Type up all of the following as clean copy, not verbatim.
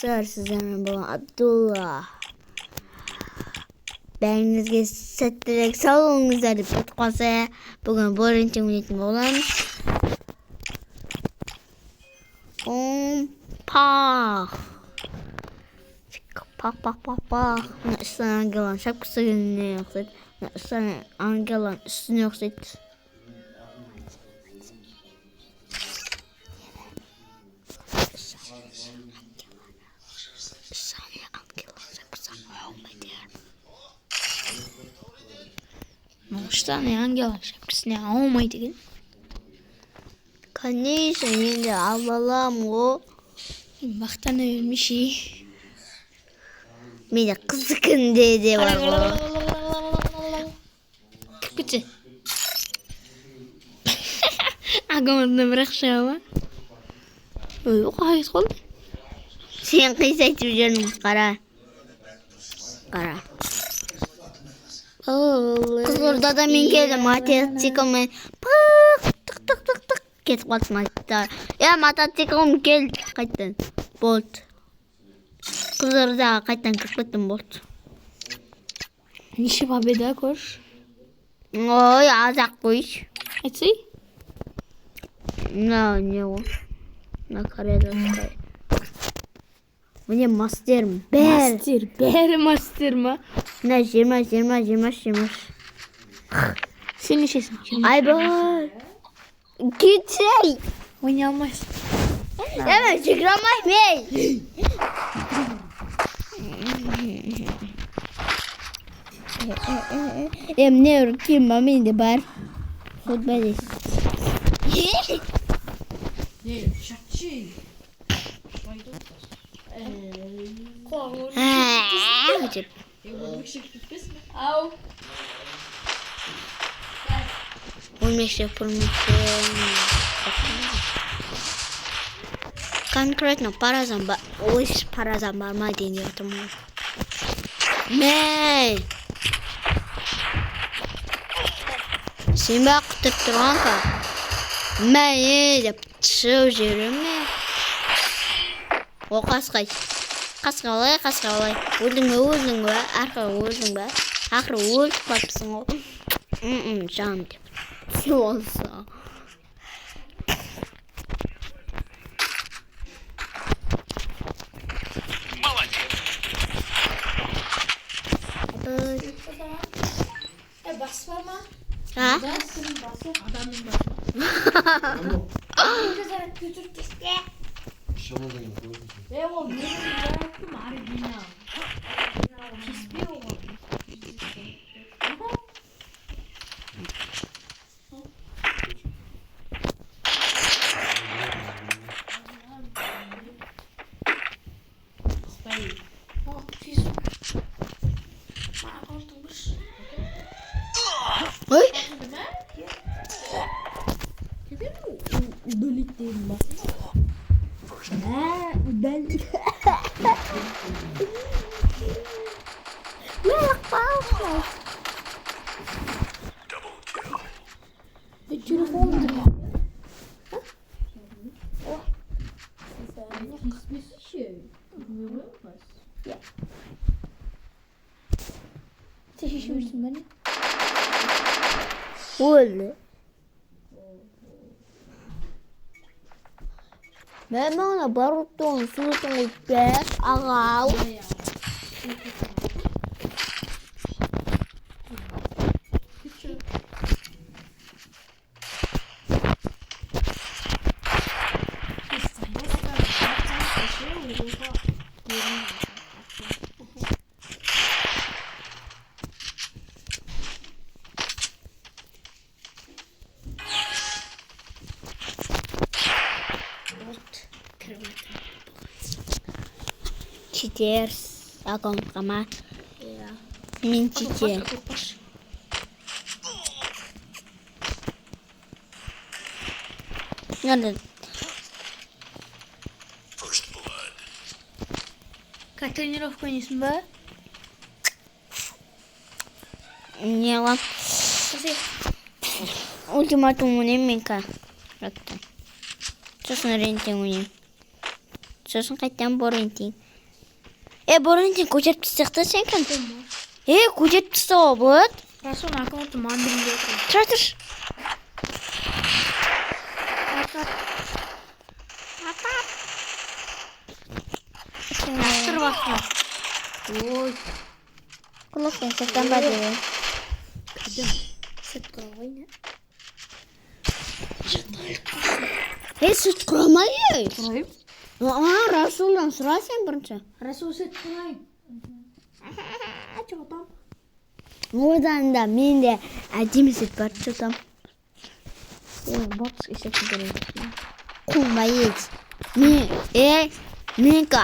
Arkadaşlar sizden bu Abdullah. Bəyinizə sətləyək, sağ olun güzəli podkası. Bugün bu birinci ünitim olan. Pak. Üstüne Angela'nın şapkası gününe yoksaydı. Üstüne Angela'nın üstüne yoksaydı. Что не ангела шапкасына алмай деген. Конечно, енді алалам о. Мақтана бермеші. Менде қызы күнде де бар ғой. Күпкіті. Ағамырдың бірақ шама. Ой, қайыз қолды. Сен қисайтып жүрдің, қара. Қызылорда да мен келдім, мотоциклмен тық кетіп қалдым айтты. Мотоциклім келді қайттан, болды. Қызылордаға қайттан кіріп кеттім, болды. Неше победа көрш? Ой, азақ қойш. Айтсай? Не ол? На Кореяда ұстай. Міне мастерім, бәр. Мастер, бәрі мастер ма? Мына 20. Сен нешесің? Айбай. Кетсей. Ойнай алмайсың. Мен жүгіре алмаймын. Не ұркем, менде бар. Футболист. Шатчи. Ау. Пульмешек. Конкретно паразам бар. Ой, паразам бармай дейін отырмын. Мей! Сен бақ күтіп тұрған қа? Мей, деп шығып жүрім ме? О, қасқай. Қасқалай. Өлдің бе? Арқылы өлдің бе? Ақыры өліп қапсың ғой. Жан деп. Солса. Бас бар ма? Ha? Басының басы, адамның басы. Кызарып көтіріп кесте. Ол менің жараттым оригинал. Кеспе оған. Ой? Удалить дейін ба? Удалить. Телефонды ба? Кеспесі ше? Сен шешіп жүрсің бәне? Өлі. Мен маңына баруттың суытың өтпәк, ағау. Читер, акон қама. Мен читер. Надо. Как тренировка ойнайсың ба? Не ла. Ультиматум ойнаймын мен ка. Сосын рентген ойнаймын. Сосын қайттан бұл рентген. Борынтен көтеріп тастайық та сен кім? Көтеріп тастауға болады. Расул аккаунты мандырым деп отыр. Тұра тұр. Жақтыр басқа. Ой. Құлықпен сақтанба деп. Кәдім. Сәтқа ойна. Сүт құрамай. Құрайым. Расулдан сұра сен бірінші. Расул сәт құрайым. Чоғатам. Одан да менде әдемі сүт бар, чотам. Бокс есетін керек. Құлмай ет. Менікі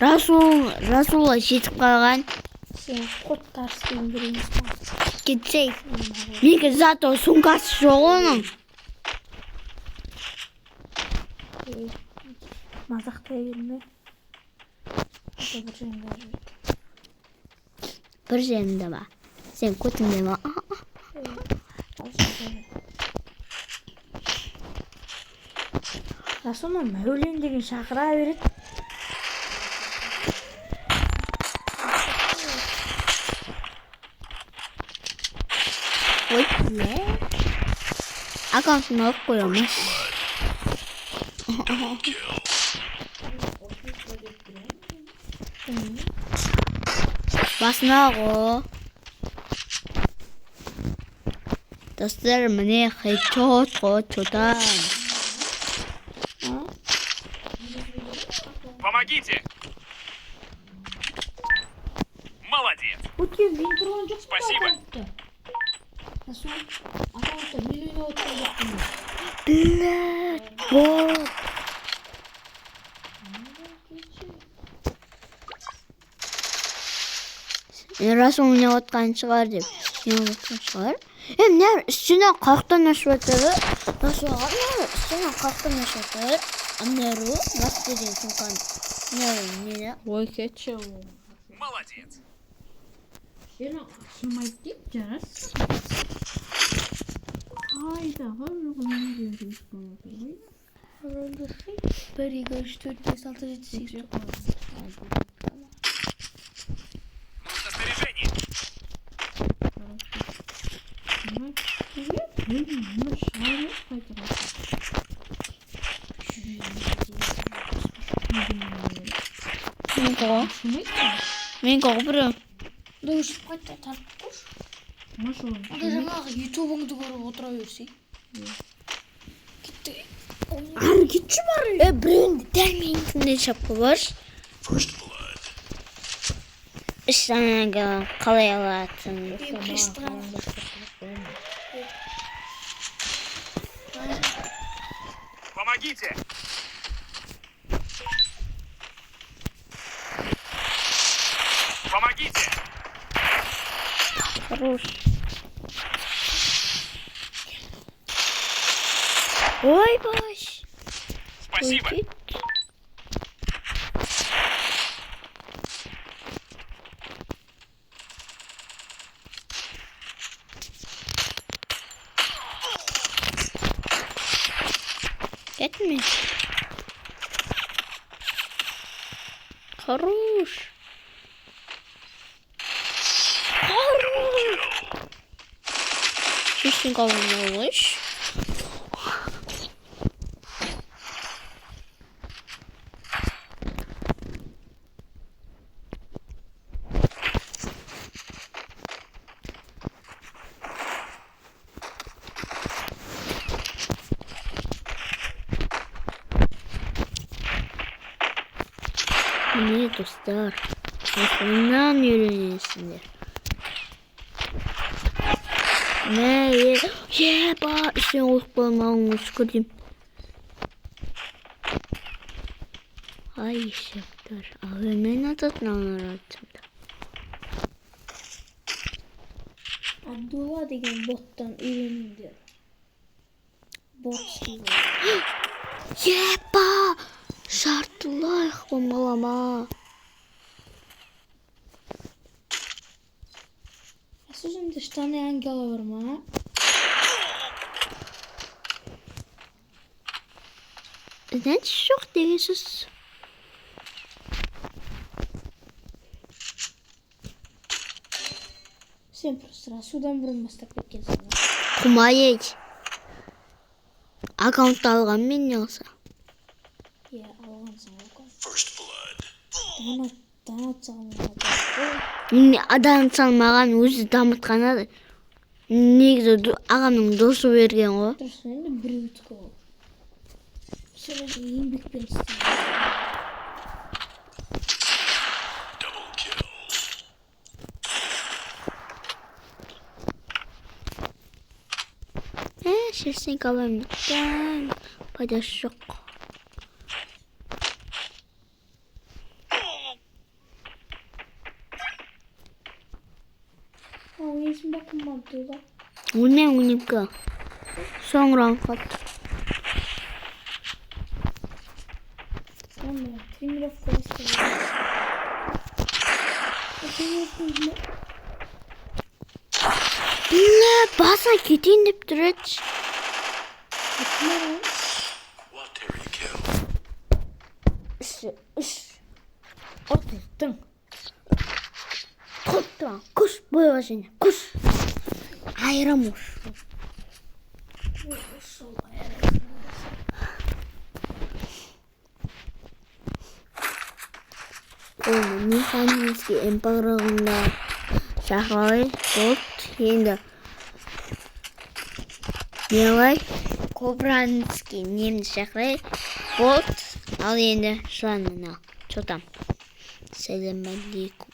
Расулға жетіп қалған. Сен қот тарыстың бірейміз ба? Кетсей. Менікі зато сумкасы жоқ оның. Мазақтай берме. Бір жерімді ба? Сен көтімде ма? Расулма мәулен деген шақыра береді. Ой, не? Аккаунтын алып қойылмас. Басына ғо. Достар, міне чотам. Помогите! Молодец! Өткен мен тұрған жоқ. Спасибо. Расул аккаунтта миллион отқан жоқпын. Вот. Расул міне отқан шығар деп. Міне отқан шығар. Міне үстінен қақтан ашып атыр. Расулға міне үстінен қақтан ашып атыр. Амнеру, бас деген сұнқан. Міне. Ой, кетші. Молодец! Сені ашылмайды деп жарас. Қайда ғырғын көріс болады. 1, 2, 3, 4, 5, 6, 7, 8. Нужно снаряжение! Мен қоғы бірі. Дұрысып қайтта тартып қош. Ада жаңағы ютубыңды көріп отыра берсей. Кетті. Ары кетші бар. Біреуінде дәл менікінде шапқы бар. Жаңағы қалай алатын. Помогите! Помогите! Хорош. Ой, баш. Спасибо! Кетме. Хорош. Шешін қалын олыш. Міне достар, осынан үйренесіңдер. Еба, ішен олық болмауыңыз көрдім. Ай, шектар, мен ататын анар атымда. Абдулла деген боттан үйреніңдер. Бот істейді. Еба, шартылайық болмалама. Сөзімді штаны ангела бар ма? Значит, жоқ деген сөз. Сен просто Расудан бұрын бастап кеткенсің ғой. Құмай аккаунт алған мен не болса. Иә, алғансың ғой. Донат саған Адам салмаған өзі дамытқан негізі ағамның досы берген ғой. дұрыс, енді біреудікі ол. Сол еңбекпен істейді. Шерстен кабамдықтан пайдасы жоқ. Ойынсын ба қымбатты да. Онен 12. Соңыран қалды. Онда тренировка бастайды. Не, баса кетейін деп тұр еді. Үш. Отыздың. Құттыған. Күш бойға және. Күш. Айрам ұш. Оны механизмге эмпарығында шақырай болды. Енді Нелай Кобранский немді шақырай болды. Ал енді шыланына чотам. Сәлем алейкум.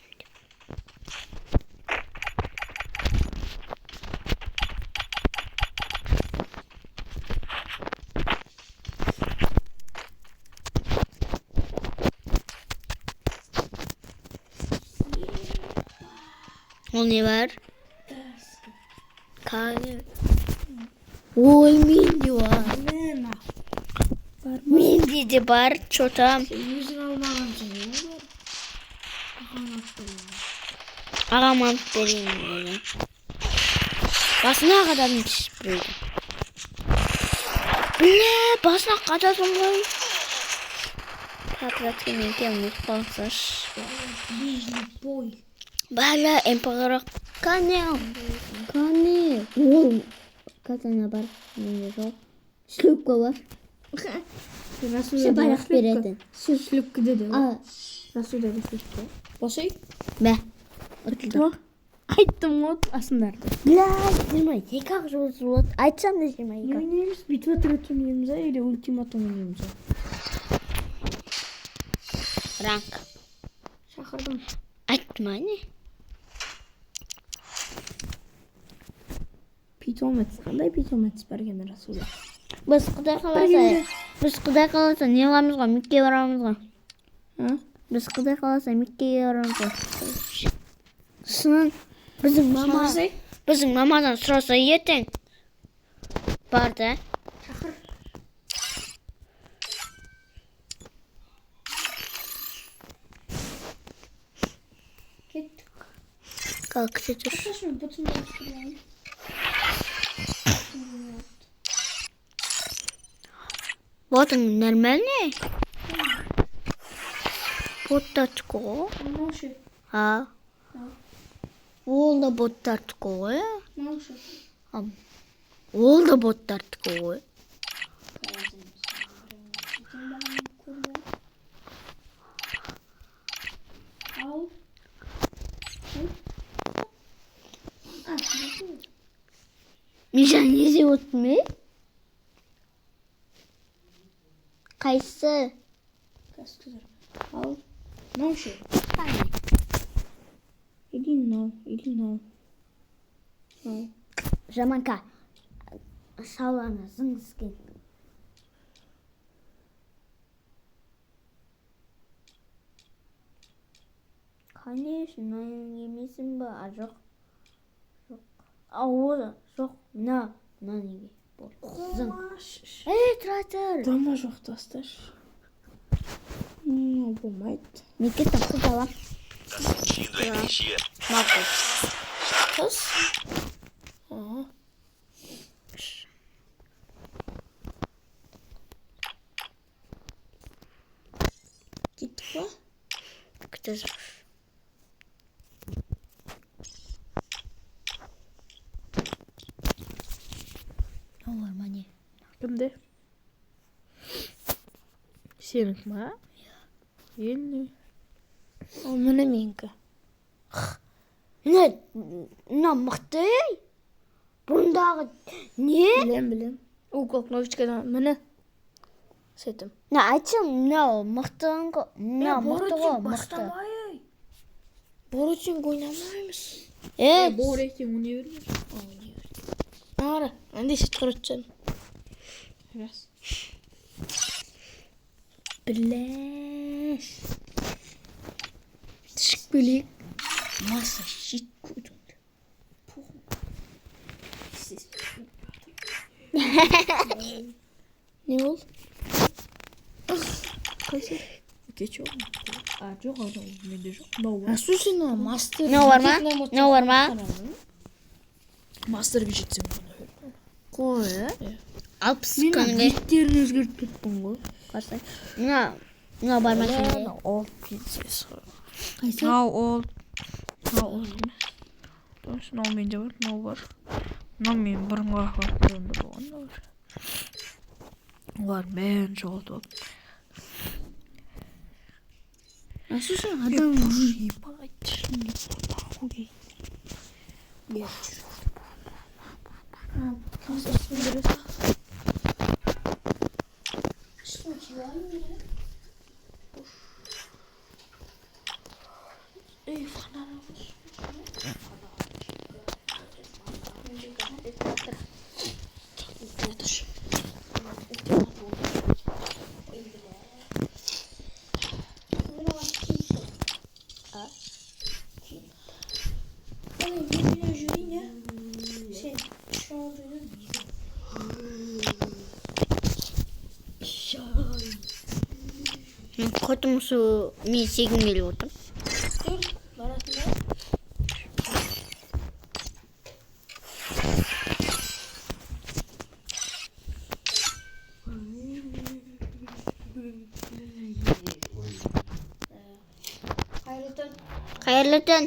Ол не бар? Кәне. Ой, менде бар. Менде де бар, чотам. Өзің алмағансың ғой. Ағам алып берейін деді. Басына қададым түспейді. Басына қададым ғой. Қатыраткен екен ұмытып қалсаш. Ближний бой. Бәлі, эмпағырақ. Кәне. Ол катана бар. Менде жоқ. Шлюпка бар. Шапарақ беретін. Шлюпка деді. Расуда да шлюпка. Босай? Бә. Ұртылды. Айттым ғой асындарды. Блядь, 22 жыл болады. Айтсам да 22. Ойнаймыз, битва тірет ойнаймыз или ультиматум ойнаймыз. Ранг. Шақырдым. Айтма не? Питомец. Қандай питомец берген Расуда? Біз құдай қаласа не қыламыз ғой? Мекке барамыз ғой. Біз құдай қаласа Меккеге барамыз ғой. Шынын біздің мамадан сұраса ертең барды. Шақыр. Кеттік. Как ты тұр? Қашын бұтын өткірген. Вот он нормальный? Боттачко. Малшы. Ол да боттартыко ғой. Малшы. Ол да боттартыко ғой. Ал. Мишан не деп отырмын ме? Қайсы? Ал. Малшы. Иди на. Жаманка. Саулана зыңскен. Конечно, емесін ба? Жоқ. Ол жоқ. На неге? Зың. Тұратыр. Дома жоқ досташ. Болмайды. Неге тақсы дала? Мақұл. Қыз? Кеттік па? Күтіз. Сенікі ма? Енді. Ол міне менікі. Мына мықты. Бұндағы не? Білем. Ол кнопочкадан міне. Сетім. Мына айтсам, мына мықты ғой, мықты. Боротинг ойнамаймыз. Боротинг ойнай бермейміз. Ара, андай шығаратжан. Раз. Біляш. Тішік бөлек. Маса шет көдіңді. Не ол? Қайсы? Кеш ол? Жоқ, менде жоқ. Слушай, мастер. Мынау бар ма? Мастерге жетсем. Қой, 60 Мен күнге. беттерін өзгертіп кеттім ғой. Қарсай. Мынау бар ма сенде? Ол пиццесі. Қайсы? Мынау менде бар, мынау бар. Мынау мен бұрынғы аккаунтымда болған да бар. Олар бәрін жоғалтып алдым. Слушай, адам Ебать. Эй, фонарь. Қотымсы мен сегін келіп отырм. Қайырлы түн.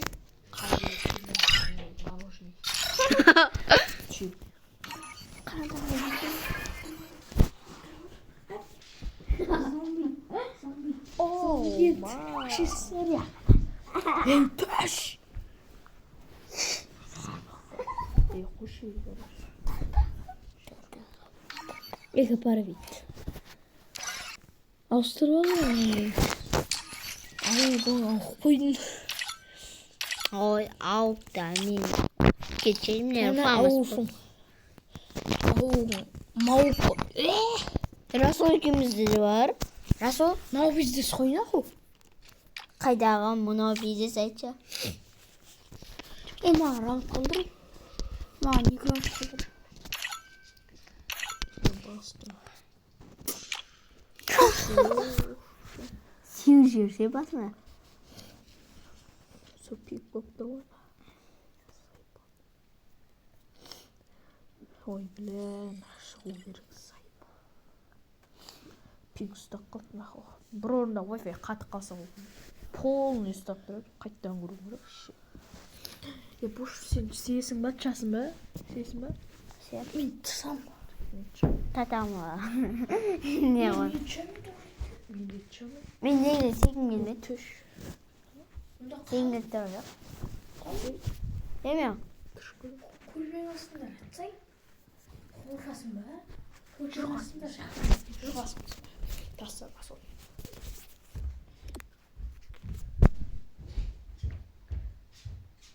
Екі пара бейт. Ауыстырып алайын. Ау, қойдың. Ой, ауып та мен кетшейім не Ауысың. Мауып. Расул екеумізде де бар. Расул? Мынау бизнес қойна қой. Қайдағы мынау бизнес айтшы. Маған раунд қалдырай. Маған 2 раунд қалдырай. Сен жүрсе басына. Сопик болып да ғой. Ой, блин, шығу керек сайып. Пик ұстап қалды нахуй. Бір орында Wi-Fi қатып қалса полный ұстап тұрады. Қайттан көру керек. Бош, сен сейсің ба, часың ба? Сейсің ба? Мен тұсам. Татама. Не ғой? Менде чамы. Мен неге сегін келмеді? Түш. Сегін келді тұры жоқ. Еме? Көрген астында жатсай. Қорқасың ба? Көрген астында жатсай. Тастар басыл.